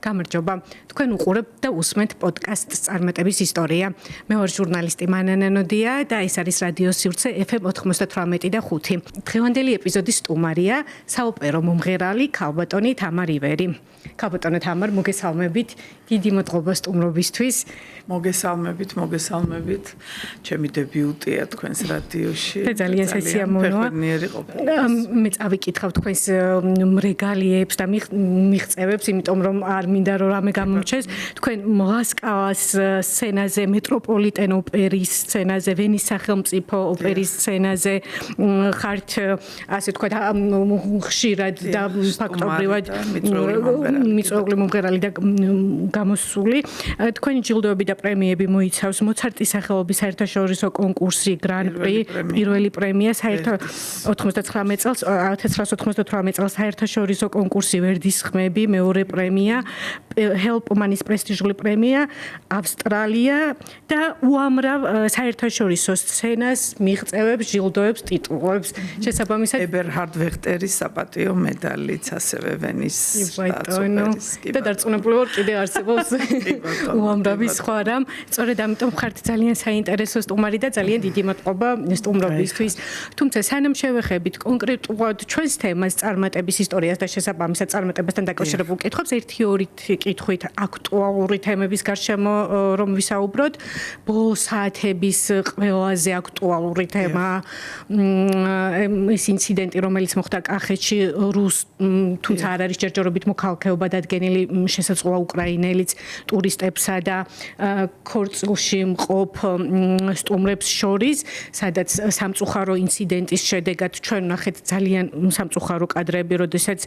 გამარჯობა. თქვენ უყურებთ და უსმენთ პოდკასტს წარმატების ისტორია. მე ვარ ჟურნალისტი მანანა ნოდია და ეს არის რადიო სივრცე FM 98 და 5. დღევანდელი ეპიზოდის სტუმარია საოპერო მომღერალი ქალბატონი თამარ ივერი. ქალბატონო თამარ, მოგესალმებით. დიდი მადლობა სტუმრობისთვის. მოგესალმებით. ჩემი დებიუტია თქვენს რადიოში. ძალიან სასიამოვნოა. მე წავიკითხავ თქვენს რეგალიებს და მიღწევებს, იმიტომ რომ არ მინდა რომ რამე გამომჩეს. თქვენ მოსკოვის სცენაზე, მეტროპოლიტენ ოპერის სცენაზე, ვენის სახელმწიფო ოპერის სცენაზე ხართ, ასე ვთქვათ, ხშირად და ფაქტობრივად მიწვეული მომღერალი და გამოსული. თქვენი ჯილდოები და პრემიები მოიცავს მოცარტის სახელობის საერთაშორისო კონკურსი Grand Prix, პირველი პრემია 1998 წელს საერთაშორისო კონკურსი ვერდის ხმები, მეორე პრემია ჰელპმანის პრესტიჟული პრემია ავსტრალია და უამრავ საერთაშორისო სცენას მიღწევებს, ჯილდოებს, ტიტულებს. შესაბამისად ებერჰარდ ვეხტერის საპატიო მედალიც ასევე ვენის და დარწმუნებული ვარ კიდე არსებობს უამრავი სხვა რამ. სწორედ ამიტომ ხართ ძალიან საინტერესო სტუმარი და ძალიან დიდი მადლობა სტუმრობისთვის. თუმცა სანამ შევეხებით კონკრეტულად ჩვენს თემას წარმატების ისტორიას და შესაბამისად წარმატებასთან დაკავშირებულ კითხვებს, ერთი-ორი კითხვით აქტუალური თემების გარშემო რომ ვისაუბროთ. ბოლო საათების ყველაზე აქტუალური თემა ეს ინციდენტი, რომელიც მოხდა კახეთში, თუმცა არ არის ჯერჯერობით მოქალაქეობა დადგენილი შესაძლოა უკრაინელიც ტურისტებსა და ქორწილში მყოფ სტუმრებს შორის, სადაც სამწუხარო ინციდენტის შედეგად ჩვენ ვნახეთ ძალიან სამწუხარო კადრები, როდესაც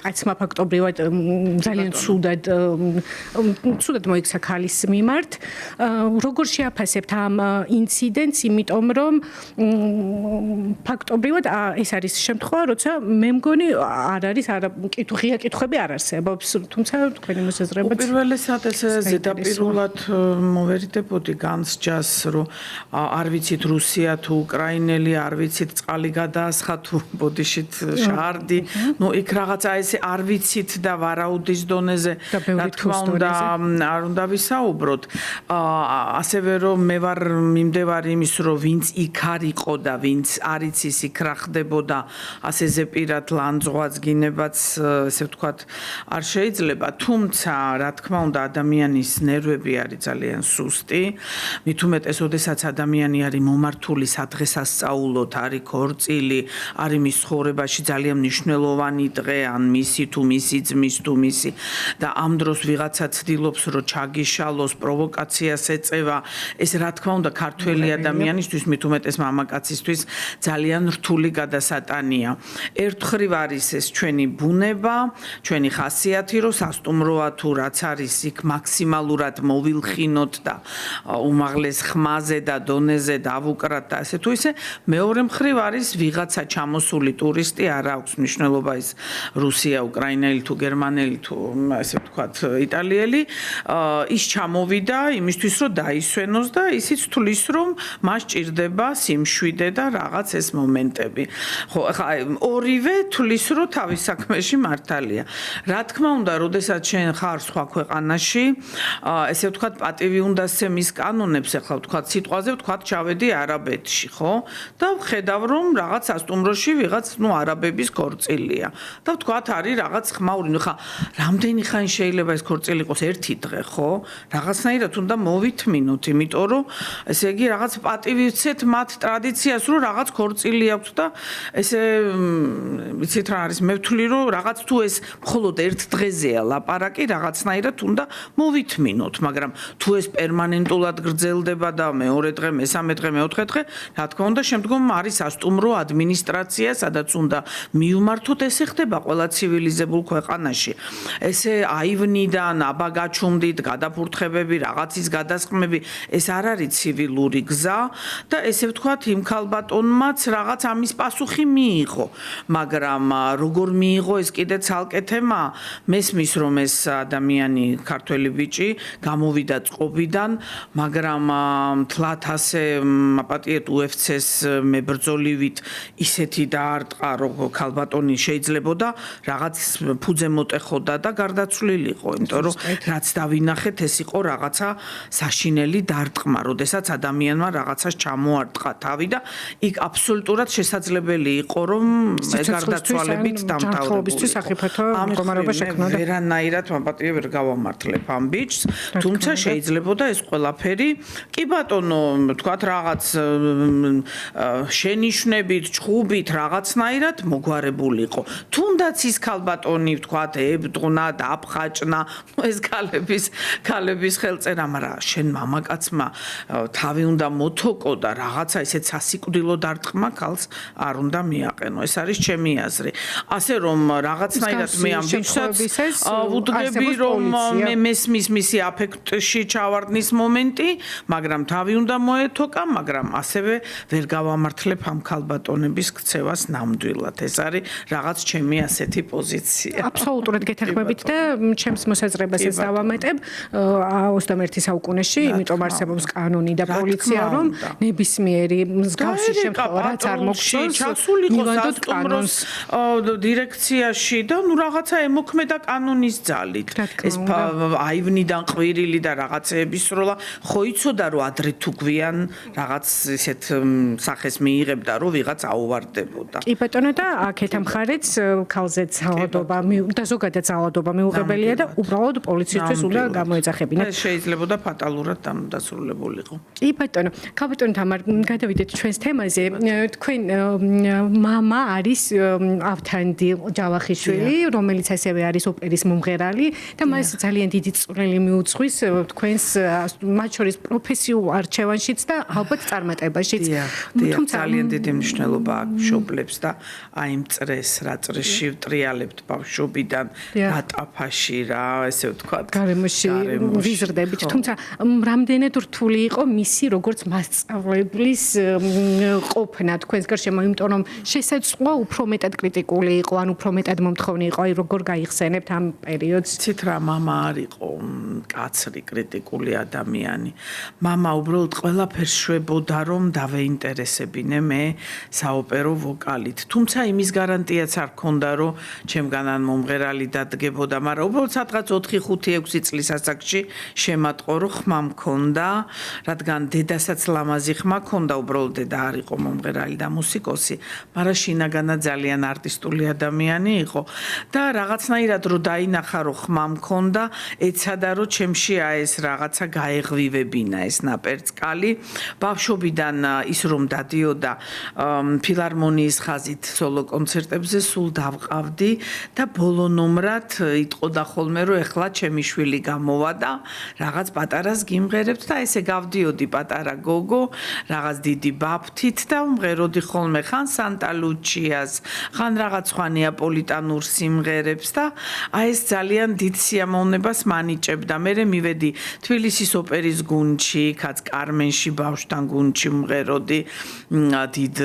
კაცმა ფაქტობრივად ძალიან ცუდად მოიქცა ქალის მიმართ. როგორ შეაფასებთ ამ ინციდენტს, იმიტომ რომ ფაქტობრივად ეს არის შემთხვევა, როცა მე მგონი არ არის ღია კითხვები არ არსებობს, თუმცა თქვენი მოსაზრებაც უპირველესად ესე ზედაპირულად მოვერიდებოდი განსჯას, რომ არ ვიცით რუსია თუ უკრაინელი, არ ვიცით წყალი გადაასხა თუ ბოდიშით შარდი, იქ რაღაცა ესე არ ვიცით და ვარაუდის დონეზე რა თქმა უნდა არ უნდა ვისაუბროთ. ასევე რომ მე ვარ მიმდევარი იმის, რომ ვინც იქ არ იყო და ვინც არ იცის იქ რა ხდებოდა, ასე ზეპირად ლანძღვაც გინებაც, ესე ვთქვათ, არ შეიძლება. თუმცა, რა თქმა უნდა, ადამიანის ნერვები არის ძალიან სუსტი. მით უმეტეს, ოდესაც ადამიანი არის მომართული სადღესასწაულოდ, არის ქორწილი, არის მის ცხოვრებაში ძალიან მნიშვნელოვანი დღე, ან მისი თუ მისი ძმის თუ მისი და ამ დროს ვიღაცა ცდილობს, რომ ჩაგიშალოს, პროვოკაციას ეწევა. ეს რა თქმა უნდა, ქართველი ადამიანისთვის, მით უმეტეს მამაკაცისთვის ძალიან რთული გადასატანია. ერთხრივ არის ეს ჩვენი ბუნება, ჩვენი ხასიათი, რომ სასტუმროა თუ რაც არის იქ მაქსიმალურად მოვილხინოთ და უმაღლეს ხმაზე და დონეზე დავუკრათ და ასე თუ ისე. მეორე მხრივ არის ვიღაცა ჩამოსული ტურისტი, არ აქვს მნიშვნელობა ის რუსია, უკრაინელი თუ გერმანელი თუ ასე ვთქვათ იტალიელი, ის ჩამოვიდა იმისთვის, რომ დაისვენოს და ისიც თulis, რომ მას ჭირდება სიმშვიდე და რაღაც ეს მომენტები. ხო, ახლა ორივე თulis, რომ თავის საქმეში მართალია. რა თქმა უნდა, როდესაც შენ ხარ სხვა ქვეყანაში, ესე ვთქვათ, პატივი უნდა სცემის კანონებს, ახლა ვთქვათ, სიტყვაზე ვთქვათ, ჩავედი არაბეთში, ხო? და ვხედავ, რომ რაღაც სასტუმროში ვიღაც, არაბების ქორწილია. და ვთქვათ, არის რაღაც ხმაური, ხა, რამდენი ხანი შეიძლება ეს ქორწილი იყოს? ერთი დღე, ხო? რაღაცნაირად უნდა მოვითმინოთ, იმიტომ რომ ესე იგი რაღაც პატივი ვცეთ მათ ტრადიციას, რომ რაღაც ქორწილი აქვს და ესე ვიცით რა არის, მე ვთვლი, რომ რაღაც თუ ეს მხოლოდ ერთ დღეზეა ლაპარაკი, რაღაცნაირად უნდა მოვითმინოთ, მაგრამ თუ ეს პერმანენტულად გრძელდება და მეორე დღე, მესამე დღე, მეოთხე დღე, რა თქმა უნდა, შემდგომ არის სასტუმრო ადმინისტრაცია, სადაც უნდა მიუმართოთ, ესე ხდება ყველა ცივილიზებულ ქვეყანაში. ესე აივნიდან, აბა გაჩუმდით, გადაფურთხებები, რაღაცის გადასხმები, ეს არ არის ცივილური გზა და ესე ვთქვათ, იმ ქალბატონმაც რაღაც ამის პასუხი მიიღო, მაგრამ როგორ მიიღო ეს კიდე ცალკე თემა. მესმის რომ ეს ადამიანი ქართველი ბიჭი გამოვიდა წყობიდან, მაგრამ თლათ ასე აპატიეთ UFC-ს მებრძოლივით ისეთი დაარტყა, რომ ქალბატონი შეიძლებოდა რაღაც საფუძე მოტეხოდა და გარდაცვლილიყო, იმიტომ რომ რაც დავინახეთ, ეს იყო რაღაცა საშინელი დარტყმა, როდესაც ადამიანმა რაღაცას ჩამოარტყა თავი და იქ აბსოლუტურად შესაძლებელი იყო, რომ გარდაცვალებით დამთავრებულიყო. ვერანაირად მაპატიე ვერ გავამართლებ ამ ბიჭს, თუმცა შეიძლებოდა ეს ყველაფერი, კი ბატონო, თქვათ რაღაც შენიშვნებით, ჩხუბით, რაღაცნაირად მოგვარებულიყო. თუნდაც ის ქალბატონი, თქვათ, ებდღნა, დაფხაჭნა, ეს ქალების ხელწერა, მაგრამ შენ მამაკაცმა თავი უნდა მოთოკო და რაღაცა ისეთ სასიკვდილო დარტყმა ქალს არ უნდა მიაყენო. ეს არის ჩემი აზრი. ასე რომ რაღაცნაირად მე ამ ბიჭსაც ვუდგები, რომ მე მესმის მისი აფექტში ჩავარდნის მომენტი, მაგრამ თავი უნდა მოეთოკა, მაგრამ ასევე ვერ გავამართლებ ამ ქალბატონების ქცევას ნამდვილად. ეს არის რაღაც ჩემი ასეთი პოზიცია. აბსოლუტურად გეთანხმებით და ჩემს მოსაზრებას ეს დავამატებ 21 საუკუნეში, იმიტომ არსებობს კანონი და პოლიცია, რომ ნებისმიერი მსგავსი შემთხვევა რაც არ მოგწონს, მივანდოთ კანონს დირექციაში და ნუ რაღაცა ემოქმედა კანონის ძალით. ეს აივნიდან ყვირილი და რაღაცეების სროლა ხო იცოდა რომ ადრე თუ გვიან რაღაც ისეთ სახეს მიიღებდა რომ ვიღაც აუვარდებოდა. კი ბატონო და აქეთ მხარეც ქალზე ძალადობა და ზოგადად ძალადობა მიუღებელია და უბრალოდ პოლიციისთვის უნდა გამოეძახებინათ. ეს შეიძლებოდა ფატალურად დასრულებულიყო. კი ბატონო, ქალბატონო თამარ, გადავიდეთ ჩვენს თემაზე. თქვენ მამა არის ავთანდი ჯავახიშვილი, რომელიც ასევე არის ოპერის მომღერალი და მას ძალიან დიდი წვლილი მიუძღვის თქვენს მათ შორის პროფესიულ არჩევანშიც და ალბათ წარმატებაშიც. თუმცა ძალიან დიდი მნიშვნელობა აქვს მშობლებს და აი იმ წრეს, რა წრეში ვტრიალებთ ბავშვობიდან დატაფაში რა, ესე ვთქვათ, გარემოში ვიზრდებით. თუმცა რამდენად რთული იყო მისი როგორც მასწავლებლის ყოფნა თქვენს გარშემო, იმიტომ რომ შესაძლოა უფრო მეტად კრიტიკული იყო, ან უფრო მეტად მომთხოვნი იყო, აი როგორ გაიხსენებთ ამ პერიოდს? ცით რა მამა არ იყო კაცრი კრიტიკული ადამიანი. მამა უბრალოდ ყველაფერს შვებოდა რომ დავეინტერესებინე მე საოპერო ვოკალით. თუმცა იმის გარანტიაც არ ქონდა რომ ჩემგანან მომღერალი დადგებოდა, მაგრამ უბრალოდ სადღაც 4-5-6 წლის ასაკში შემატყო რომ ხმა მქონდა, რადგან დედასაც ლამაზი ხმა ქონდა, უბრალოდ დედა არ იყო მომღერალი და მუსიკოსი, მაგრამ შინაგანად ძალიან არტისტული ადამიანი იყო და რაღაცნაირად რომ დაინახა რომ ხმა მქონდა, ეცადა რომ ჩემში ეს რაღაცა გაეღვივებინა ეს ნაპერწკალი. ბავშვობიდან ის რომ დადიოდა ფილარმონიის ხაზით სოლო კონცერტებზე სულ დავყავდი და ბოლო ნომრად იტყოდა ხოლმე რომ ეხლა ჩემი შვილი გამოვა და რაღაც პატარას გიმღერებთ და ესე გავდიოდი პატარა გოგო რაღაც დიდი ბაფთით და უმღეროდი ხოლმე ხან სანტა ლუჩიას, ხან რაღაც სხვა ნეაპოლიტანურ სიმღერებს და აი ეს ძალიან დიდ სიამოვნებას მანიჭებდა. მე მივედი თბილისის ოპერის გუნდში, კაც კარმენში ბავშვთან გუნდში მღეროდი დიდ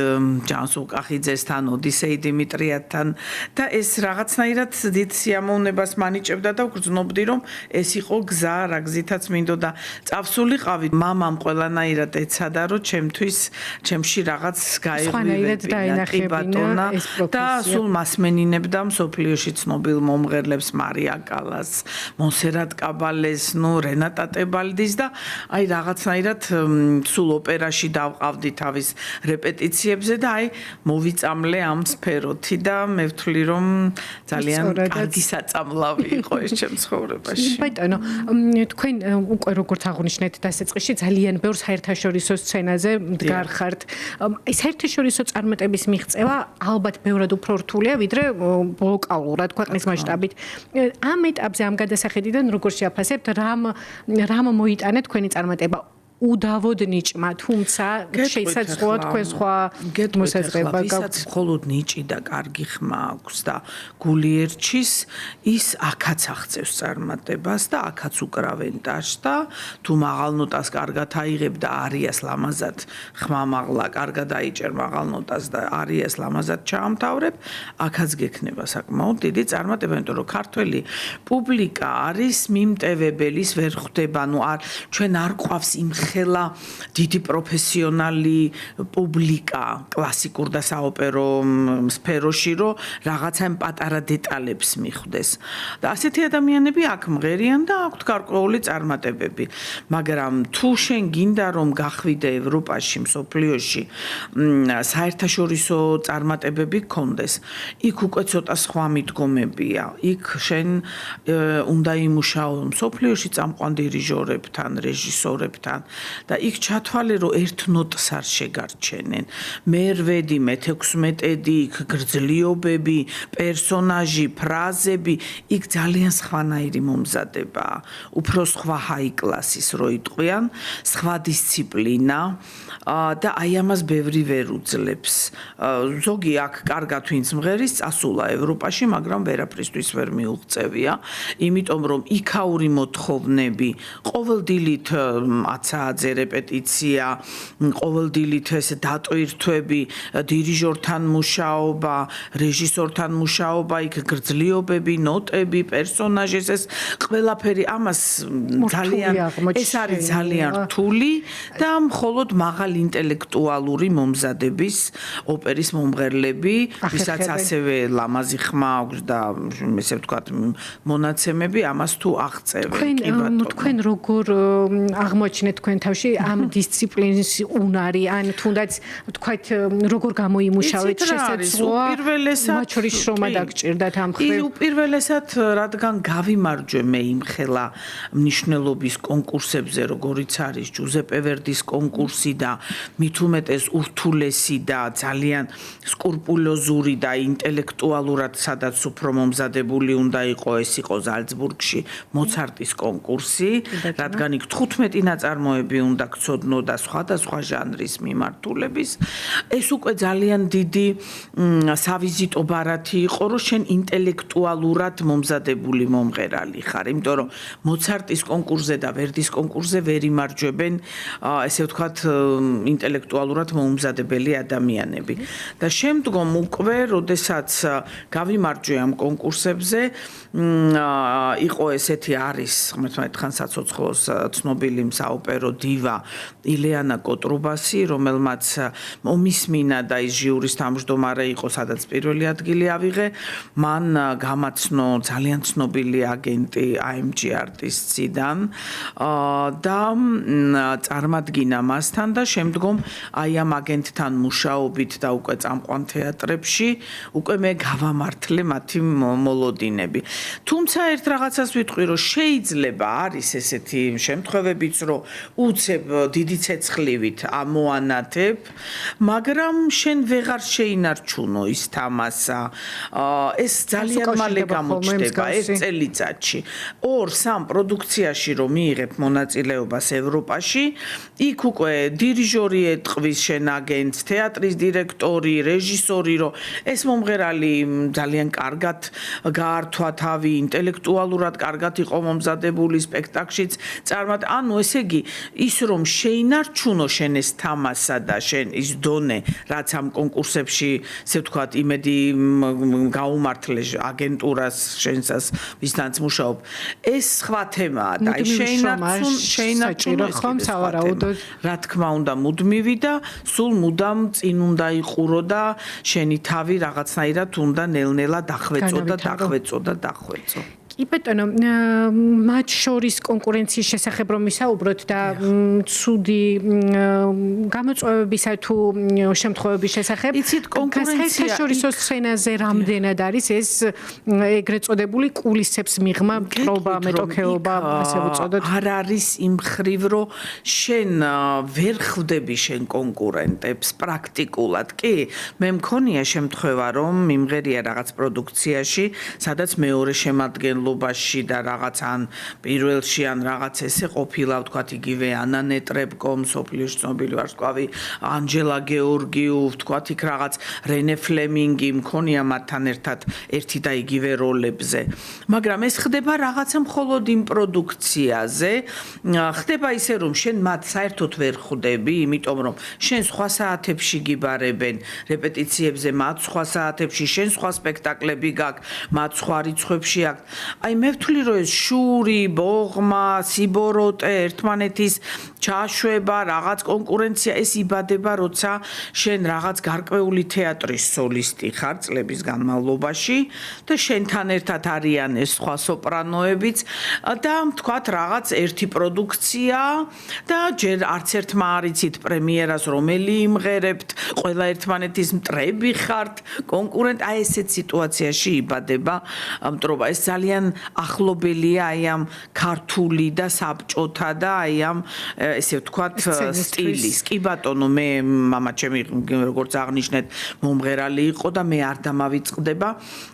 ჯანს უკახიძესთან, ოდისეი დიმიტრიათთან და ეს რაღაცნაირად დიდ სიამოვნებას მანიჭებდა და ვგრძნობდი რომ ეს იყო გზა, რა გზითაც მინდოდა წავსულიყავი. მამამ ყველანაირად ეცადა რომ ჩემში რაღაც გაეღვივებინა და სულ მასმენინებდა მსოფლიოში ცნობილ მომღერლებს მარია კალას, მონსერატ კაბალეს, რენატა ტებალდის და აი რაღაცნაირად სულ ოპერაში დავყავდი თავის რეპეტიციებზე და აი მოვიწამლე ამ სფეროთი და მე ვთვლი რომ ძალიან კარგი საწამლავი იყო ეს ჩემ ცხოვრებაში. ბატონო, თქვენ უკვე როგორც აღნიშნეთ დასაწყისში ძალიან ბევრ საერთაშორისო სცენაზე მდგარ ხართ. ეს საერთაშორისო წარმატების მიღწევა ალბათ ბევრად უფრო რთულია ვიდრე ლოკალურად ქვეყნის მასშტაბით. ამ ეტაპზე ამ გადასახედიდან როგორ შეაფასებთ, რამ მოიტანა თქვენი წარმატება? უდავოდ ნიჭმა, თუმცა შეიძლება თქვენ სხვა მოსაზრება გაქვთ. მხოლოდ ნიჭი და კარგი ხმა აქვს და გული ერჩის, ის აქაც აღწევს წარმატებას და აქაც უკრავენ ტაშს და თუ მაღალ ნოტას კარგად აიღებ და არიას ლამაზად ხმა მაღლა კარგად აიჭერ მაღალ ნოტას და არიას ლამაზად ჩაამთავრებ, აქაც გექნება საკმაოდ დიდი წარმატება, იმიტომ რომ ქართველი პუბლიკა არის მიმტევებელის ვერ ხვდება, ჩვენ არ ყავს იმ იმხელა დიდი პროფესიონალი პუბლიკა კლასიკურ და საოპერო სფეროში, რომ რაღაცა პატარა დეტალებს მიხვდეს. და ასეთი ადამიანები აქ მღერიან და აქვთ გარკვეული წარმატებები. მაგრამ თუ შენ გინდა რომ გახვიდე ევროპაში, მსოფლიოში, საერთაშორისო წარმატებები გქონდეს, იქ უკვე ცოტა სხვა მიდგომებია. იქ შენ უნდა იმუშაო მსოფლიოში წამყვან დირიჟორებთან, რეჟისორებთან და იქ ჩათვალე რომ ერთ ნოტს არ შეგარჩენენ. მე-8, მე-16, იქ გრძლიობები, პერსონაჟი, ფრაზები, იქ ძალიან სხვანაირი მომზადებაა. უფრო სხვა ჰაი კლასის რო იტყვიან, სხვა დისციპლინა და აი ამას ბევრი ვერ უძლებს. ზოგი აქ კარგად ვინც მღერის წასულა ევროპაში, მაგრამ ვერაფრისთვის ვერ მიუღწევია, იმიტომ რომ იქაური მოთხოვნები, ყოველდილით 10-ზე რეპეტიცია, ყოველდილით ეს დატვირთვები, დირიჟორთან მუშაობა, რეჟისორთან მუშაობა, იქ გრძლიობები, ნოტები, პერსონაჟის ეს ყველაფერი ამას ძალიან ეს არის ძალიან რთული და მხოლოდ მაღალი ინტელექტუალური მომზადების ოპერის მომღერლები, ვისაც ასევე ლამაზი ხმა აქვს და ესე ვთქვათ მონაცემები ამას თუ აღწევენ. თქვენ როგორ აღმოჩნეთ თქვენ თავში ამ დისციპლინის უნარი, ან თუნდაც ვთქვათ როგორ გამოიმუშავეთ შესაძლოა მათ შორის შრომა დაგჭირდათ ამ ხრივ? უპირველესად რადგან გავიმარჯვე მე იმხელა მნიშვნელობის კონკურსებზე, როგორიც არის ჯუზეპე ვერდის კონკურსი და მით უმეტეს ურთულესი და ძალიან სკრუპულოზური და ინტელექტუალურად სადაც უფრო მომზადებული უნდა იყო, ეს იყო ზალცბურგში მოცარტის კონკურსი, რადგან იქ 15 ნაწარმოები უნდა გწოდნო და სხვადასხვა ჟანრის მიმართულების. ეს უკვე ძალიან დიდი სავიზიტო ბარათი იყო, რომ შენ ინტელექტუალურად მომზადებული მომღერალი ხარ, იმიტომ რომ მოცარტის კონკურსზე და ვერდის კონკურსზე ვერ იმარჯვებენ, ესე ვთქვათ, ინტელექტუალურად მომზადებელი ადამიანები. და შემდგომ უკვე, როდესაც გავიმარჯვე ამ კონკურსებზე, იყო ესეთი არის, ხმეთმეტ ხან საცოცხლოს ცნობილი საოპერო დივა ილეანა კოტრუბასი, რომელმაც მომისმინა და ის ჟიურის თავმჯდომარე იყო, სადაც პირველი ადგილი ავიღე, მან გამაცნო ძალიან ცნობილი აგენტი AMG Artists-დან და წარმადგინა მასთან და შემდგომ აი ამ აგენტთან მუშაობით და უკვე წამყვან თეატრებში უკვე მე გავამართლე მათი მოლოდინები. თუმცა ერთ რაღაცას ვიტყვი, რომ შეიძლება არის ესეთი შემთხვევებიც, რომ უცებ დიდი ცეცხლივით ამოანათებ, მაგრამ შენ ვეღარ შეინარჩუნო ის თამასა. ეს ძალიან მალე გამოჩნდება ერთ წელიწადში. 2-3 პროდუქციაში რომ მიიღებ მონაწილეობას ევროპაში, იქ უკვე დირიჟორი ეტყვის შენ აგენტს, თეატრის დირექტორი, რეჟისორი, რომ ეს მომღერალი ძალიან კარგად გაართვა თავი, ინტელექტუალურად კარგად იყო მომზადებული სპექტაკლშიც წარმატ. ანუ ესე იგი, ის რომ შეინარჩუნო შენ ეს თამასა და შენ ის დონე, რაც ამ კონკურსებში, ესე ვთქვათ, იმედი გაუმართლე აგენტურას შენსას, ვისთანაც მუშაობ. ეს სხვა თემაა და აი შეინარჩუნო ხომ სავარაუდოდ. რა თქმა უნდა, მუდმივი და სულ მუდამ წინ უნდა იყურო და შენი თავი რაღაცნაირად უნდა ნელ-ნელა დახვეწო და დახვეწო და დახვეწო. კი ბატონო, მათ შორის კონკურენციის შესახებ რომ ვისაუბროთ და ცუდი გამოწვევებისა თუ შემთხვევების შესახებ, საერთაშორისო სცენაზე რამდენად არის ეს ეგრეთ წოდებული კულისებს მიღმა, მტრობა, მეტოქეობა, ასე ვუწოდოთ? არ არის იმ ხრივ, რომ შენ ვერ ხვდები შენ კონკურენტებს პრაქტიკულად. კი, მე მქონია შემთხვევა, რომ მიმღერია რაღაც პროდუქციაში, სადაც მეორე შემადგენლობა და რაღაც ან პირველში ან რაღაც ესე ყოფილა, ვთქვათ, იგივე ანა ნეტრებკო, მსოფლიოში ცნობილი ვარსკვლავი, ანჯელა გეორგიუ, ვთქვათ, იქ რაღაც რენე ფლემინგი მქონია მათთან ერთად ერთი და იგივე როლებზე. მაგრამ ეს ხდება რაღაცა მხოლოდ იმ პროდუქციაზე, ხდება ისე რომ შენ მათ საერთოდ ვერ ხვდები, იმიტომ რომ შენ სხვა საათებში გიბარებენ რეპეტიციებზე, მათ სხვა საათებში, შენ სხვა სპექტაკლები გაქვს, მათ სხვა რიცხვებში აქვს. აი მე ვთვლი რომ ეს შური, ბოღმა, სიბოროტე, ერთმანეთის ჩაშვება, რაღაც კონკურენცია ეს იბადება, როცა შენ რაღაც გარკვეული თეატრის სოლისტი ხარ წლების განმავლობაში და შენთან ერთად არიან ეს სხვა სოპრანოებიც და თქვათ რაღაც ერთი პროდუქცია და ჯერ არც ერთმა არ იცით პრემიერას რომელი იმღერებთ, ყველა ერთმანეთის მტრები ხართ, კონკურენტ, აი ესეთ სიტუაციაში იბადება მტრობა. ეს ძალიან ახლობელია აი ამ ქართული და საბჭოთა და აი ამ ესე ვთქვათ სტილის. კი ბატონო, მე მამა ჩემი როგორც აღნიშნეთ მომღერალი იყო და მე არ დამავიწყდება,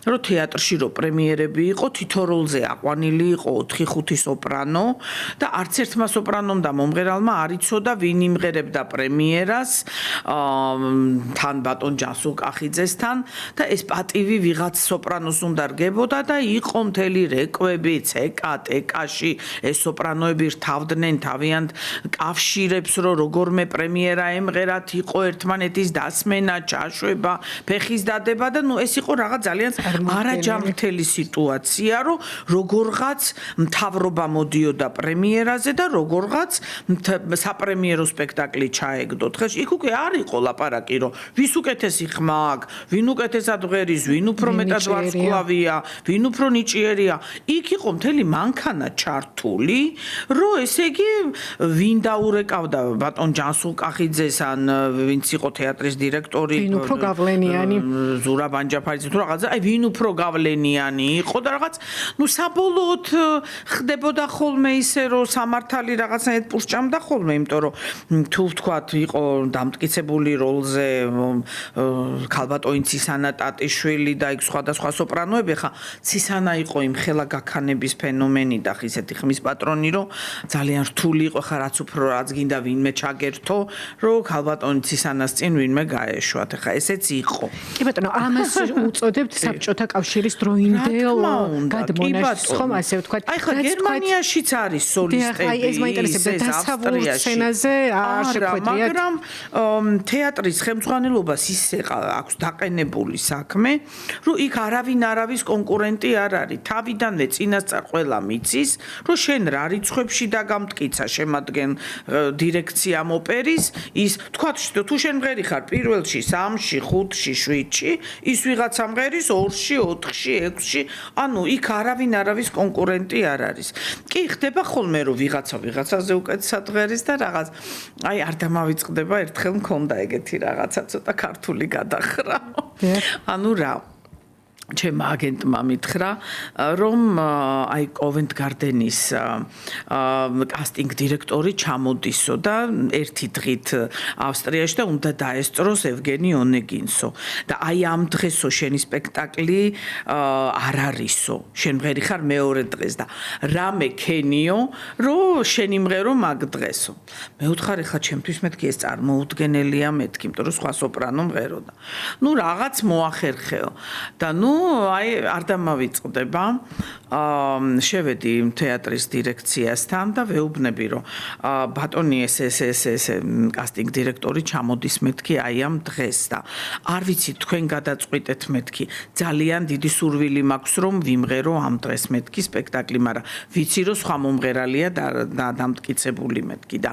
რომ თეატრში რო პრემიერები იყო, თითო როლზე აყვანილი იყო 4-5 სოპრანო და არც ერთმა სოპრანომ და მომღერალმა არ იცოდა ვინ იმღერებდა პრემიერას თან ბატონ ჯასო კახიძესთან და ეს პატივი ვიღაც სოპრანოს უნდა რგებოდა და იყო მთელი რეკვები CK-ში ეს სოპრანოები რთავდნენ თავიანთ კავშირებს რომ როგორმე პრემიერა ემღერათ იყო ერთმანეთის დასმენა, ჩაშვება, ფეხის დადება და ნუ ეს იყო რაღაც ძალიან არაჯანმრთელი სიტუაცია რომ როგორღაც მთავრობა მოდიოდა პრემიერაზე და როგორღაც საპრემიერო სპექტაკლი ჩაეგდოთ. ხეში იქ უკვე არ იყო ლაპარაკი რომ ვის უკეთესი ხმა აქვს, ვინ უკეთესად ღერის, ვინ უფრო მეტად ვარსკვლავია, ვინ უფრო ნიჭიერია. იქ იყო მთელი მანქანა ჩართული, რომ ესე იგი ვინ დაურეკავდა ბატონ ჯანსულ კახიძეს ან ვინც იყო თეატრის დირექტორი, ვინ უფრო გავლენიანი, ზურაბ ანჯაფარიძე თუ რაღაცა, აი ვინ უფრო გავლენიანი იყო და რაღაც, ნუ საბოლოოდ ხდებოდა ხოლმე ისე რომ სამართალი რაღაცნაირად პურსჭამდა ხოლმე, იმიტომ რომ თუ ვთქვათ იყო დამტკიცებული როლზე ქალბატონი ცისანა ტატიშვილი და იქ სხვადასხვა სოპრანოები, ხა ცისანა იყო იმ ხელა გაქანების ფენომენი და ისეთი ხმის პატრონი, რომ ძალიან რთული იყო, ხა რაც უფრო რაც გინდა ვინმე ჩაგერთო, რომ ქალბატონი ცისანას წინ ვინმე გაეშვათ, ხა ესეც იყო. კი ბატონო, ამას უწოდებთ საბჭოთა კავშირის დროინდელ გადმონაშთს, ხომ ასე ვთქვათ. აი ხა გერმანიაშიც არის სოლისტები, აი ეს მაინტერესებდა დასავლურ სცენაზე არ შეხვედრიათ, მაგრამ თეატრის ხელმძღვანელობას ისე აქვს დაყენებული საქმე, რომ იქ არავის კონკურენტი არ არის. თავიდანვე წინასწარ ყველა მიცის, რომ შენ რა რიცხვებში დაგამტკიცა შემადგენ დირექციამ ოპერის, ის თქვათ თუ შენ მღერი ხარ პირველში, 3-ში, 5-ში, 7-ში, ის ვიღაცა მღერის 2-ში, 4-ში, 6-ში, ანუ იქ არავის კონკურენტი არ არის. კი ხდება ხოლმე რომ ვიღაცაზე უკეთესად ღერის და რაღაც აი არ დამავიწყდება ერთხელ მქონდა ეგეთი რაღაცა ცოტა ქართული გადახრა. ანუ რა ჩემ აგენტმა მითხრა რომ აი კოვენტ გარდენის კასტინგ დირექტორი ჩამოდისო და ერთი დღით ავსტრიაში და უნდა დაესწროს ევგენი ონეგინსო და აი ამ დღესო შენი სპექტაკლი არ არისო შენ მღერი ხარ მეორე დღეს და რამე ქენიო რომ შენი მღერო მაგ დღესო მე ვთხარი ხა ჩემთვის მეთქი ეს წარმოუდგენელია მეთქი იმიტომ რომ სხვა სოპრანო მღეროდა ნუ რაღაც მოახერხეო და ნუ აი არ დამავიწყდება შევედი თეატრის დირექციასთან და ვეუბნები რომ ბატონი ეს კასტინგ დირექტორი ჩამოდის მეთქი აი ამ დღეს და არ ვიცი თქვენ გადაწყვიტეთ მეთქი ძალიან დიდი სურვილი მაქვს რომ ვიმღერო ამ დღეს მეთქი სპექტაკლი მაგრამ ვიცი რომ სხვა მომღერალია და დამტკიცებული მეთქი და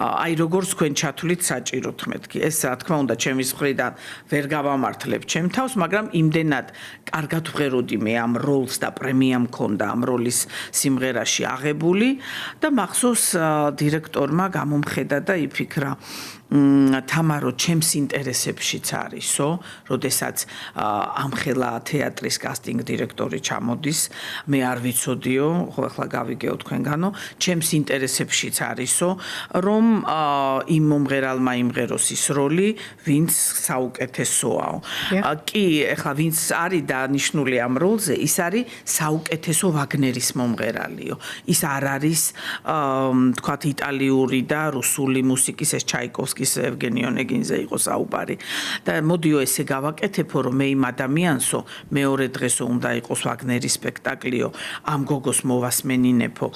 აი როგორც თქვენ ჩათვლით საჭიროთ მეთქი ეს რა თქმა უნდა ჩემის მხრიდან ვერ გავამართლებ ჩემ თავს მაგრამ იმდენად კარგად ვღეროდი მე ამ როლს და პრემია მქონდა ამ როლის სიმღერაში აღებული და მახსოვს დირექტორმა გამომხედა და იფიქრა თამარო ჩემს ინტერესებშიც არისო, როდესაც ამხელა თეატრის კასტინგ დირექტორი ჩამოდის, მე არ ვიცოდიო, ხო ახლა გავიგეო თქვენგანო, ჩემს ინტერესებშიც არისო, რომ იმ მომღერალმა იმღეროს ის როლი, ვინც საუკეთესოაო. კი, ახლა ვინც არის დანიშნული ამ როლზე, ის არის საუკეთესო ვაგნერის მომღერალიო. ის არ არის თქვათ იტალიური და რუსული მუსიკის ეს ჩაიკოვსკის ევგენი ონეგინზე იყო საუბარი და მოდიო ესე გავაკეთებო რომ მე იმ ადამიანსო მეორე დღესო უნდა იყოს ვაგნერის სპექტაკლიო ამ გოგოს მოვასმენინებო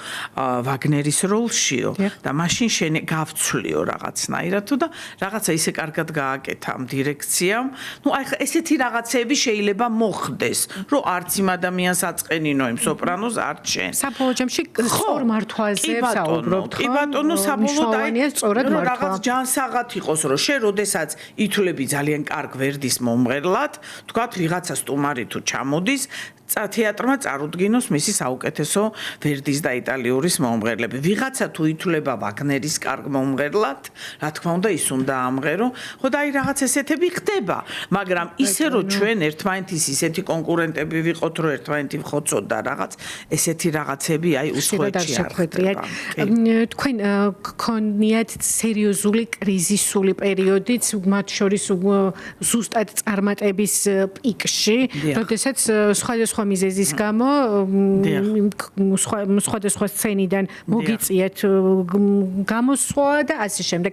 ვაგნერის როლშიო და მაშინ შენ გავცვლიო რაღაცნაირად თუ და რაღაცა ისე კარგად გააკეთა ამ დირექციამ ნუ აი ესეთი რაღაცები შეიძლება მოხდეს რომ არც იმ ადამიანს აწყენინო იმ სოპრანოს არ ჩენ. საბოლოო ჯამში სწორ მართვაზე ვსაუბრობთ, კი ბატონო, საბოლოოდ სწორად მართვა. რაღაც ჯანსაღად იყოს, რომ შენ როდესაც ითვლები ძალიან კარგ ვერდის მომღერლად, თქვათ ვიღაცა სტუმარი თუ ჩამოდის თეატრმა წარუდგინოს მისი საუკეთესო ვერდის და იტალიურის მომღერლები. ვიღაცა თუ ითვლება ვაგნერის კარგ მომღერლად, რა თქმა უნდა ის უნდა ამღერო. ხო და აი რაღაც ესეთები ხდება, მაგრამ ისე რომ ჩვენ ერთმანეთის ისეთი კონკურენტები ვიყოთ, რომ ერთმანეთი ვხოცოთ და რაღაც ესეთი რაღაცები აი უსხვეთში არ ხდება. თქვენ გქონიათ სერიოზული კრიზისული პერიოდიც, მათ შორის ზუსტად წარმატების პიკში, როდესაც სხვადასხვა მიზეზის გამო სხვადასხვა სცენიდან მოგიწიეთ გამოსვლა და ასე შემდეგ.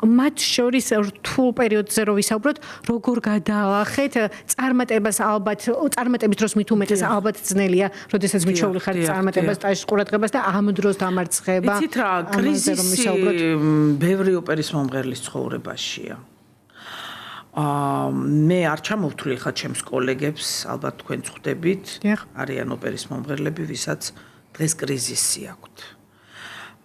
მათ შორის რთულ პერიოდზე რო ვისაუბროთ, როგორ გადაახეთ წარმატებას ალბათ წარმატების დროს მით უმეტეს ალბათ ძნელია, როდესაც მიჩეული ხართ წარმატებას, ტაჟის ყურადღებას და ამ დროს დამარცხება. იცით რა, კრიზისი ბევრი ოპერის მომღერლის ცხოვრებაშია. მე არ ჩამოვთვლი ხა ჩემს კოლეგებს, ალბათ თქვენ ხვდებით, არიან ოპერის მომღერლები, ვისაც დღეს კრიზისი აქვთ.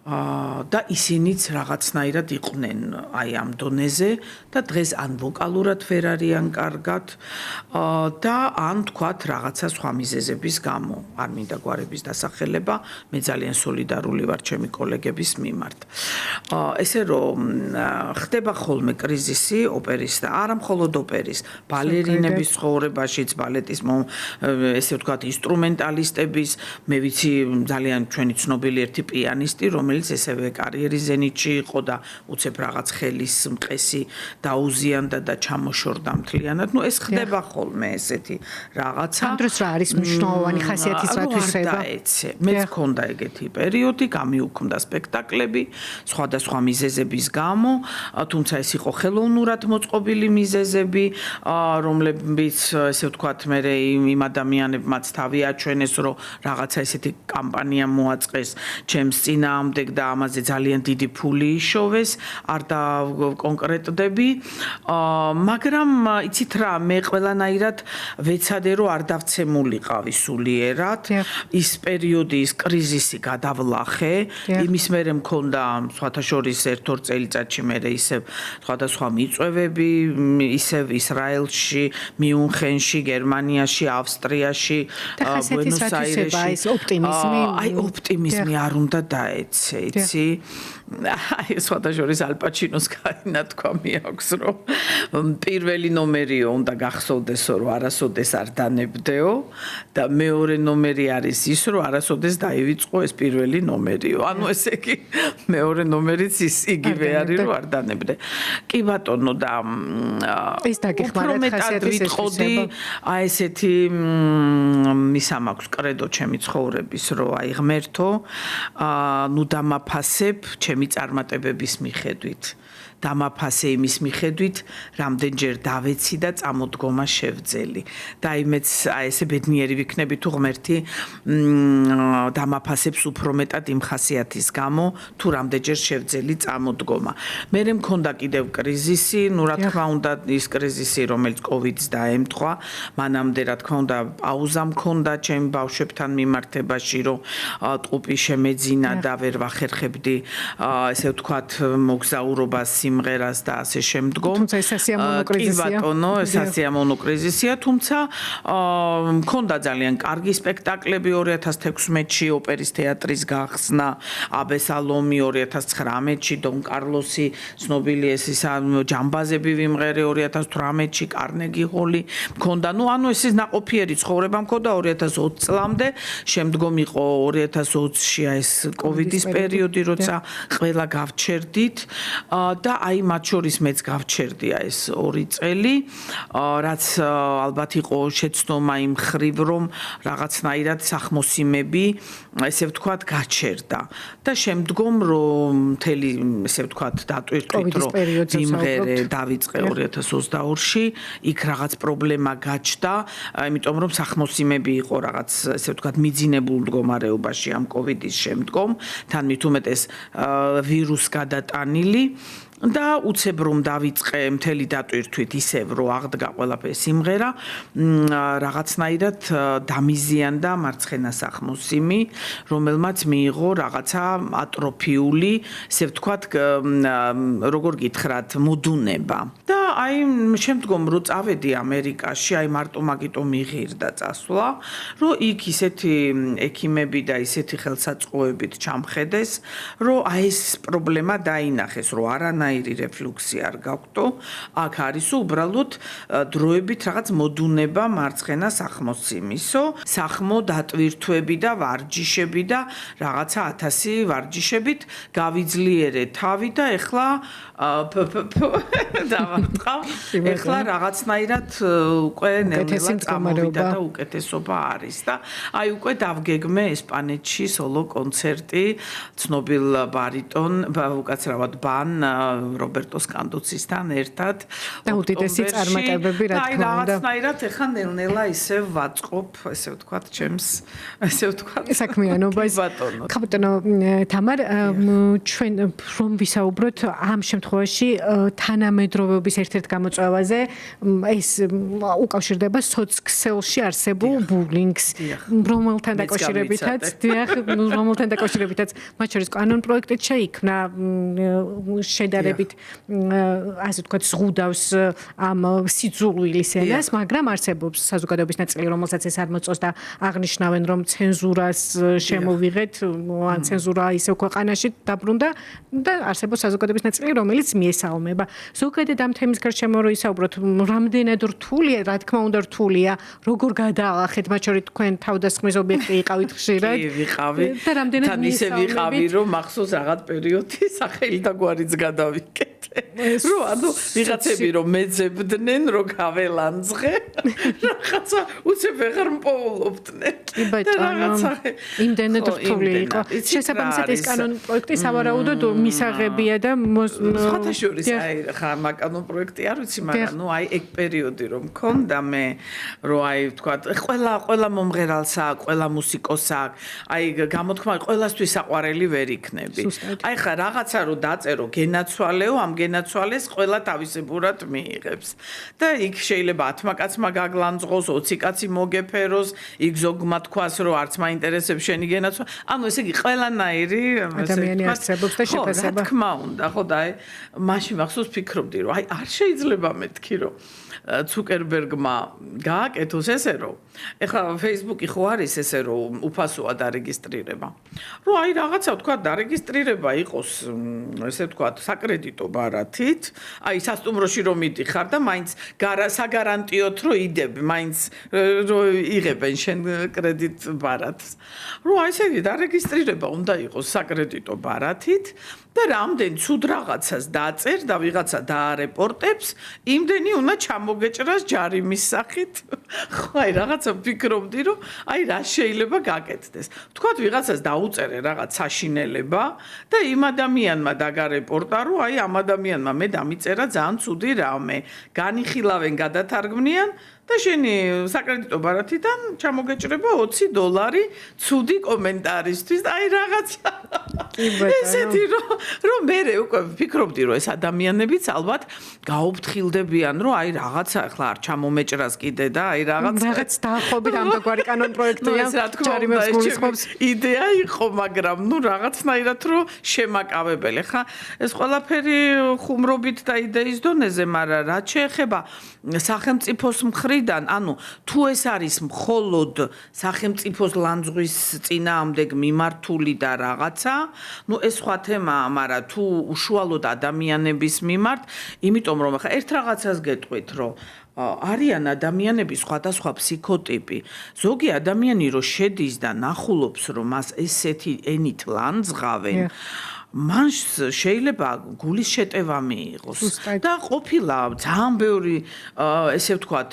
და ისინიც რაღაცნაირად იყვნენ აი ამ დონეზე და დღეს ან ვოკალურად ვერ არიან კარგად და ან თქვათ რაღაცა სხვა მიზეზების გამო. არ მინდა გვარების დასახელება, მე ძალიან სოლიდარული ვარ ჩემი კოლეგების მიმართ. ესე რომ ხდება ხოლმე კრიზისი ოპერის და არა მხოლოდ ოპერის, ბალერინების ცხოვრებაშიც, ბალეტის ესე ვთქვათ ინსტრუმენტალისტების, მე ვიცი ძალიან ჩვენი ცნობილი ერთი პიანისტი, რომელიც ესევე კარიერის ზენიტში იყო და უცებ რაღაც ხელის მყესი დაუზიანდა და ჩამოშორდა მთლიანად. ნუ ეს ხდება ხოლმე ესეთი რაღაცა. ამ დროს რა არის მნიშვნელოვანი ხასიათის რათვისება? მეც მქონდა ეგეთი პერიოდი, გამიუქმდა სპექტაკლები სხვადასხვა მიზეზების გამო, თუმცა ეს იყო ხელოვნურად მოწყობილი მიზეზები, რომლებიც ესე ვთქვათ მე იმ ადამიანებმაც თავი აჩვენეს, რომ რაღაცა ესეთი კამპანია მოაწყეს ჩემს წინააღმდეგ და ამაზე ძალიან დიდი ფული იშოვეს, არ და კონკრეტდები, მაგრამ იცით რა, მე ყველანაირად ვეცადე რომ არ დავცემულიყავი სულიერად, ის პერიოდი, ის კრიზისი გადავლახე, იმის მერე მქონდა სხვათა შორის ერთ-ორ წელიწადში მერე ისევ სხვადასხვა მიწვევები, ისევ ისრაელში, მიუნხენში, გერმანიაში, ავსტრიაში, ბუენოს აირეში, აი ოპტიმიზმი არ უნდა დაეცე. იცი აი სხვათა შორის ალ პაჩინოს განათქვამი აქვს რომ პირველი ნომერიო უნდა გახსოვდესო რომ არასოდეს არ დანებდეო და მეორე ნომერი არის ის რომ არასოდეს დაივიწყო ეს პირველი ნომერიო ანუ ესე იგი მეორე ნომერიც ის იგივე არის რომ არ დანებდე კი ბატონო და ეს დაგეხმაროთ ხასიათის ვიტყოდი აი ესეთი მისამ აქვს კრედო ჩემი ცხოვრების რომ აი ღმერთო ნუ დამაფასებ ჩემი წარმატებების მიხედვით დამაფასე იმის მიხედვით რამდენჯერ დავეცი და წამოდგომა შევძელი და იმეც აი ესე ბედნიერი ვიქნები თუ ღმერთი დამაფასებს უფრო მეტად იმ ხასიათის გამო თუ რამდენჯერ შევძელი წამოდგომა მე მქონდა კიდევ კრიზისი ნუ რა თქმა უნდა ის კრიზისი რომელიც კოვიდს დაემთხვა მანამდე რა თქმა უნდა პაუზა მქონდა ჩემ ბავშვებთან მიმართებაში რომ ტყუპი შემეძინა და ვერ ვახერხებდი ესე ვთქვათ მოგზაურობას სიმღერას და ასე შემდგომ. თუმცა ეს სასიამოვნო კრიზისია. კი ბატონო, ეს სასიამოვნო კრიზისია, თუმცა მქონდა ძალიან კარგი სპექტაკლები 2016-ში ოპერის თეატრის გახსნა, აბესალომი 2019-ში, დონ კარლოსი, ცნობილი ეს ჯამბაზები ვიმღერე 2018-ში, კარნეგი ჰოლი მქონდა. ნუ ანუ ეს ნაყოფიერი ცხოვრება მქონდა 2020 წლამდე, შემდგომ იყო 2020-ში ეს კოვიდის პერიოდი, როცა ყველა გავჩერდით და აი მათ შორის მეც გავჩერდია ეს 2 წელი, რაც ალბათ იყო შეცდომა იმ ხრივ, რომ რაღაცნაირად სახმოსიმები, ესე ვთქვათ, გაჩერდა. და შემდგომ რომ მთელი, ესე ვთქვათ, დატვირთვით, რომ იმღერე დავიწყე 2022-ში, იქ რაღაც პრობლემა გაჩნდა, იმიტომ რომ სახმოსიმები იყო რაღაც, ესე ვთქვათ, მიძინებულ მდგომარეობაში ამ კოვიდის შემდგომ, თან მით უმეტეს ვირუს გადატანილი და უცებ რომ დავიწყე მთელი დატვირთვით ისევ რომ აღდგა ყველაფერი სიმღერა რაღაცნაირად დამიზიანდა მარცხენა სახმოსიმი რომელმაც მიიღო რაღაცა ატროფიული ესე ვთქვათ როგორ გითხრათ მოდუნება და აი შემდგომ რო წავედი ამერიკაში აი მარტო მაგიტომ მიღირდა წასვლა რომ იქ ისეთი ექიმები და ისეთი ხელსაწყოებით ჩამხედეს რომ აი ეს პრობლემა დაინახეს რომ არანაირი რეფლუქსი არ გაქვთო აქ არის უბრალოდ დროებით რაღაც მოდუნება მარცხენა სახმოსიმისო სახმო დატვირთვები და ვარჯიშები და რაღაცა 1000 ვარჯიშებით გავიძლიერე თავი და ეხლა დავარტყავ ეხლა რაღაცნაირად უკვე ნელ-ნელა წამოვიდა და უკეთესობა არის და აი უკვე დავგეგმე ესპანეთში სოლო კონცერტი ცნობილ ბარიტონ უკაცრავად ბან რობერტო სკანდუცისთან ერთად და უდიდესი წარმატებები რა თქმა უნდა. აი რაღაცნაირად ეხლა ნელ-ნელა ისევ ვაწყობ, ესე ვთქვათ, ჩემს ესე ვთქვათ საქმიანობას. ხაბატონო თამარ, ჩვენ რომ ვისაუბროთ ამ შემთხვევაში თანამედროვეობის ერთ-ერთ გამოწვევაზე, ეს უკავშირდება სოცქსელში არსებულ ბულინგს, რომელთან დაკავშირებითაც, მათ შორის კანონ პროექტით შეიქმნა შედარებით ასე ვთქვათ ზღუდავს ამ სიძულვილის ენას, მაგრამ არსებობს საზოგადოების ნაწილი, რომელსაც ეს არ მოწონს და აღნიშნავენ, რომ ცენზურას შემოვიღეთ, ან ცენზურა ისევ ქვეყანაში დაბრუნდა და არსებობს საზოგადოების ნაწილი, რომელიც მიესალმება. ზოგადად ამ თემის გარშემო რო ისაუბროთ, რამდენად რთულია, რა თქმა უნდა რთულია, როგორ გადაალახეთ, მათ შორის თქვენ თავდასხმის ობიექტი იყავით ხშირად. კი, ვიყავი. და რამდენად თან ისე ვიყავი, რომ მახსოვს რაღაც პერიოდი სახელი და გვარიც გადავიკეთე. რომ ანუ ვიღაცები რომ მეძებდნენ, რომ გაველანძღე, რაღაცა უცებ ვეღარ მპოულობდნენ. კი ბატონო, იმდენად რთული იყო. შესაბამისად ეს კანონ პროექტი სავარაუდოდ მისაღებია და სხვათა შორის აი ხა კანონ პროექტი არ ვიცი, მაგრამ ნუ აი ეგ პერიოდი რომ მქონდა მე, რომ აი ვთქვათ, ყველა მომღერალს აქვს, ყველა მუსიკოსს აქვს, აი გამოთქმა ყველასთვის საყვარელი ვერ იქნები. აი ხა რაღაცა რომ დაწერო გენაცვალეო, ამ გენაცვალეს ყველა თავისებურად მიიღებს. და იქ შეიძლება 10 კაცმა გაგლანძღოს, 20 კაცი მოგეფეროს, იქ ზოგმა თქვას, რომ არც მაინტერესებს შენი გენაცვალე. ანუ ესე იგი ყველანაირი ადამიანი არსებობს და შეფასება. რა თქმა უნდა, ხო და აი მაშინ მახსოვს ფიქრობდი, რომ აი არ შეიძლება მეთქი, რომ ცუკერბერგმა გააკეთოს ესე რომ ეხლა Facebook-ი ხო არის ესე რომ უფასოა დარეგისტრირება. რომ აი რაღაცა თქვა დარეგისტრირება იყოს ესე თქვა საკრედიტო ბარათით, აი სასტუმროში რომ მიდიხარ და მაინც საგარანტიოთ რომ იდებ, მაინც რომ იღებენ შენ კრედიტ ბარათს. რომ აი ესე იგი დარეგისტრირება უნდა იყოს საკრედიტო ბარათით. და რამდენ ცუდ რაღაცას დაწერ და ვიღაცა დაარეპორტებს, იმდენი უნდა ჩამოგეჭრას ჯარიმის სახით. ხო, აი რაღაცა ვფიქრობდი, რომ აი რა შეიძლება გაკეთდეს. თქვათ ვიღაცას დაუწერე რაღაც საშინელება და იმ ადამიანმა დაგარეპორტა, რომ აი ამ ადამიანმა მე დამიწერა ძალიან ცუდი რამე. განიხილავენ, გადათარგმნიან და შენი საკრედიტო ბარათიდან ჩამოგეჭრება $20 ცუდი კომენტარისთვის. აი რაღაცა. ესეთი რომ მე უკვე ვფიქრობდი, რომ ეს ადამიანებიც ალბათ გაუფრთხილდებიან, რომ აი რაღაცა ახლა არ ჩამომეჭრას კიდე და აი რაღაც დაახობით ამგვარი კანონ პროექტია. ჯარიმებს გულისხმობს. იდეა იყო, მაგრამ ნუ რაღაცნაირად რომ შემაკავებელი. ხა ეს ყველაფერი ხუმრობით და იდეის დონეზე, მაგრამ რაც შეეხება სახელმწიფოს მხრიდან, ანუ თუ ეს არის მხოლოდ სახელმწიფოს ლანძღვის წინააღმდეგ მიმართული და რაღაცა, ნუ ეს სხვა თემაა, მაგრამ თუ უშუალოდ ადამიანების მიმართ, იმიტომ რომ ახლა ერთ რაღაცას გეტყვით, რომ არიან ადამიანები სხვადასხვა ფსიქოტიპი. ზოგი ადამიანი რო შედის და ნახულობს, რომ მას ესეთი ენით ლანძღავენ, მან შეიძლება გულის შეტევა მიიღოს და ყოფილა ძალიან ბევრი ესე ვთქვათ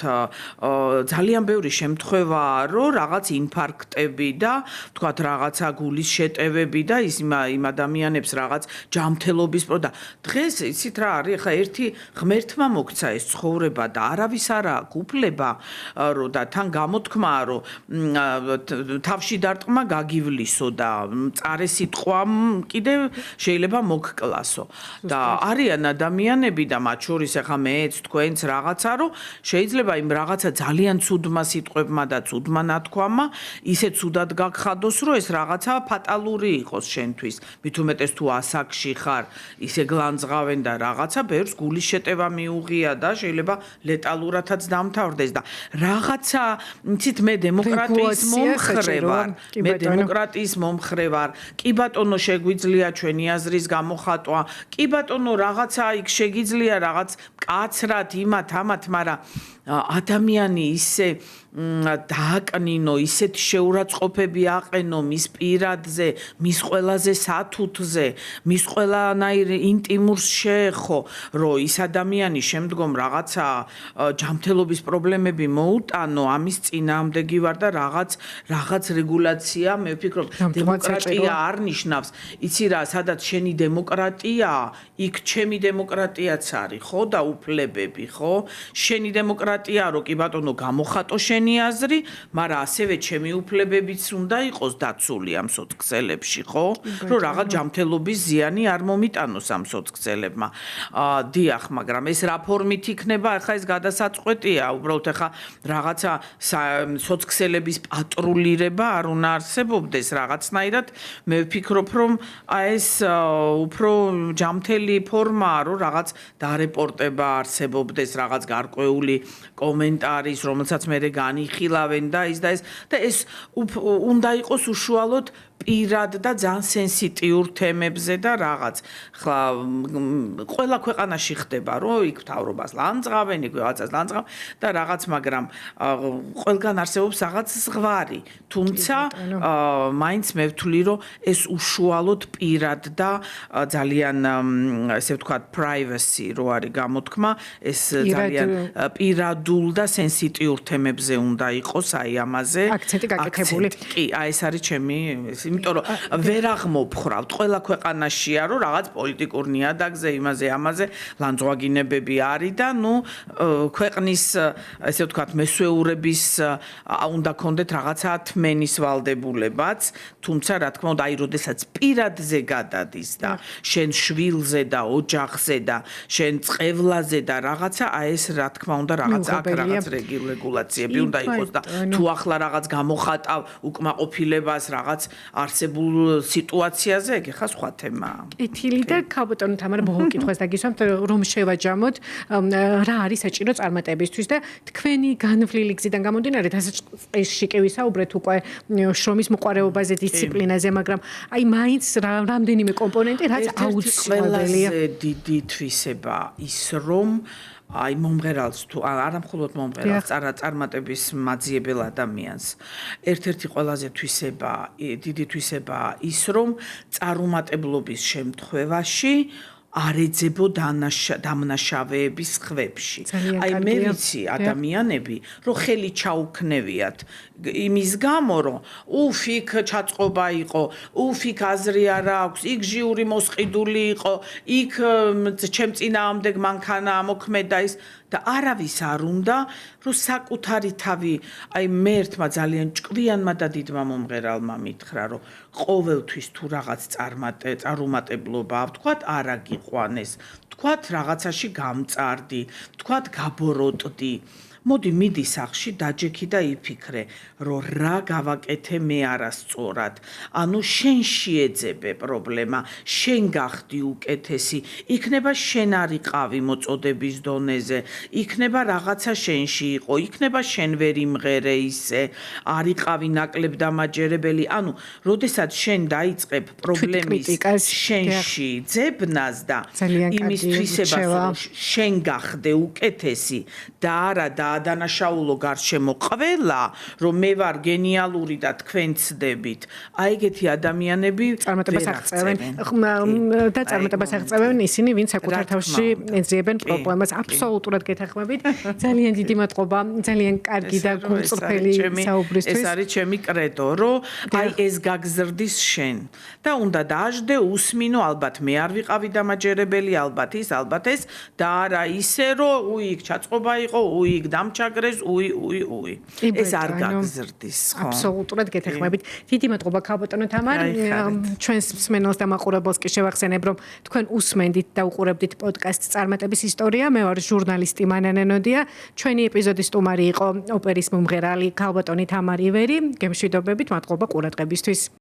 ძალიან ბევრი შემთხვევაა რომ რაღაც ინფარქტები და ვთქვათ რაღაცა გულის შეტევები და იმ ადამიანებს რაღაც ჯანმრთელობის და დღეს იცით რა არის ხა ერთი ღმერთმა მოგცა ეს ცხოვრება და არავის არ აქვს უფლება რომ და თან გამოთქმაა რომ თავში დარტყმა გაგივლისო და წარე სიტყვამ კიდევ შეიძლება მოგკლასო და არიან ადამიანები და მათ შორის ახლა მეც თქვენც რაღაცა რომ შეიძლება იმ რაღაცა ძალიან ცუდმა სიტყვებმა და ცუდმა ნათქვამმა ისე ცუდად გაგხადოს რომ ეს რაღაცა ფატალური იყოს შენთვის მით უმეტეს თუ ასაკში ხარ ისე გლანძღავენ და რაღაცა ბევრს გულის შეტევა მიუღია და შეიძლება ლეტალურადაც დამთავრდეს და რაღაცა იცით მე დემოკრატიის მომხრე ვარ მე დემოკრატიის მომხრე ვარ კი ბატონო შეგვიძლია ჩვენი აზრის გამოხატვა კი ბატონო რაღაცა იქ შეგიძლია რაღაც მკაცრად იმათ ამათ მაგრამ ადამიანი ისე დააკნინო ისეთი შეურაცხყოფები აყენო მის პირადზე მის ყველაზე სათუთზე მის ყველანაირ ინტიმურს შეეხო რომ ის ადამიანი შემდგომ რაღაცა ჯანმრთელობის პრობლემები მოუტანო ამის წინააღმდეგი ვარ და რაღაც რეგულაცია მე ვფიქრობ დემოკრატია არ ნიშნავს იცი რა სადაც შენი დემოკრატიაა იქ ჩემი დემოკრატიაც არის ხო და უფლებები ხო შენი დემოკრატია რო კი ბატონო გამოხატო შენი აზრი, მაგრამ ასევე ჩემი უფლებებიც უნდა იყოს დაცული ამ სოციალებში, ხო? რომ რაღაც ჯანმრთელობის ზიანი არ მომიტანოს ამ სოციალებმა. დიახ, მაგრამ ეს რა ფორმით იქნება, ახლა ეს გადასაწყვეტია, უბრალოდ ახლა რაღაცა სოციალების პატრულირება არ უნდა არსებობდეს რაღაცნაირად. მე ვფიქრობ, რომ ეს უფრო ჯანმრთელი ფორმაა, რომ რაღაც დარეპორტება არსებობდეს, რაღაც გარკვეული კომენტარის, რომელსაც მე განიხილავენ და ეს და ეს უნდა იყოს უშუალოდ პირად და ძალიან სენსიტიურ თემებზე და რაღაც. ხლა ყველა ქვეყანაში ხდება, რომ იქ მთავრობას ლანძღავენ, იქ რაღაცას ლანძღავენ და რაღაც, მაგრამ ყველგან არსებობს რაღაც ზღვარი. თუმცა მაინც მე ვთვლი, რომ ეს უშუალოდ პირად და ძალიან ესე ვთქვათ privacy რო არის გამოთქმა, ეს ძალიან პირადულ და სენსიტიურ თემებზე უნდა იყოს აი ამაზე. აქცენტი გაკეთებული. კი, აი ეს არის ჩემი იმიტომ რომ ვერ აღმოფხრავთ ყველა ქვეყანაშია რომ რაღაც პოლიტიკურ ნიადაგზე იმაზე ამაზე ლანძღვაგინებები არის და ნუ ქვეყნის ესე ვთქვათ მესვეურების უნდა კონდეთ რაღაცა თმენის ვალდებულებაც თუმცა რა თქმა უნდა აი როდესაც პირადზე გადადის და შენ შვილზე და ოჯახზე და შენ წყევლაზე და რაღაცა აი ეს რა თქმა უნდა რაღაც აქ რაღაც რეგულაციები უნდა იყოს და თუ ახლა რაღაც გამოხატავ უკმაყოფილებას რაღაც არსებულ სიტუაციაზე ეგ ხა სხვა თემაა. ეთილი და ქალბატონო თამარ ბოლო კითხვას დაგისვამთ რომ შევაჯამოთ რა არის საჭირო წარმატებისთვის და თქვენი განვლილი გზიდან გამომდინარე დასაწყისში კი ვისაუბრეთ უკვე შრომის მოყვარეობაზე დისციპლინაზე მაგრამ აი მაინც რამდენიმე კომპონენტი რაც აუცილებელია. ყველაზე დიდი თვისება ის რომ აი მომღერალს თუ არა მხოლოდ მომღერალს წარმატების მაძიებელ ადამიანს ერთ-ერთი ყველაზე თვისება დიდი თვისება ის რომ წარუმატებლობის შემთხვევაში არ ეძებო დამნაშავეების ხვებში. აი მე ვიცი ადამიანები რომ ხელი ჩაუქნევიათ იმის გამო რომ იქ ჩაწყობა იყო, იქ აზრი არ აქვს, იქ ჟიური მოსყიდული იყო, იქ ჩემ წინააღმდეგ მანქანა ამოქმედა ის და არავის არ უნდა რომ საკუთარი თავი აი მე ერთმა ძალიან ჭკვიანმა და დიდმა მომღერალმა მითხრა რომ ყოველთვის თუ რაღაც წარუმატებლობა ვთქვათ არა გიყვანეს ვთქვათ რაღაცაში გამწარდი ვთქვათ გაბოროტდი მოდი მიდი სახში დაჯექი და იფიქრე რომ რა გავაკეთე მე არასწორად ანუ შენში ეძებე პრობლემა შენ გახდი უკეთესი იქნება შენ არიყავი მოწოდების დონეზე იქნება რაღაცა შენში იყო იქნება შენ ვერ იმღერე ისე არიყავი ნაკლებ დამაჯერებელი ანუ როდესაც შენ დაიწყებ პრობლემის შენში ძებნას და იმის თვისებას რომ შენ გახდე უკეთესი და არა და ადანაშაულო გარშემო ყველა, რომ მე ვარ გენიალური და თქვენ ცდებით. აი ეგეთი ადამიანები წარმატებას აღწევენ და წარმატებას აღწევენ ისინი, ვინც საკუთარ თავში ეძიებენ პრობლემას. აბსოლუტურად გეთანხმებით. ძალიან დიდი მადლობა, ძალიან კარგი და გულწრფელი საუბრისთვის. ეს არის ჩემი კრედო, რომ აი ეს გაგზრდის შენ და უნდა დაждე უსმინო, ალბათ მე არ ვიყავი დამაჯერებელი, ალბათ ის, ალბათ ეს და არა ისე, რომ იქ ჩაწყობა იყო, იქ დამჩაგრეს, ეს არ გაგზრდის, ხო? აბსოლუტურად გეთანხმებით. დიდი მადლობა ქალბატონო თამარ. ჩვენს მსმენელს და მაყურებელს კი შევახსენებ, რომ თქვენ უსმენდით და უყურებდით პოდკასტს წარმატების ისტორია. მე ვარ ჟურნალისტი მანანე ნოდია. ჩვენი ეპიზოდის სტუმარი იყო ოპერის მომღერალი ქალბატონი თამარ ივერი. გემშვიდობებით, მადლობა ყურადღებისთვის.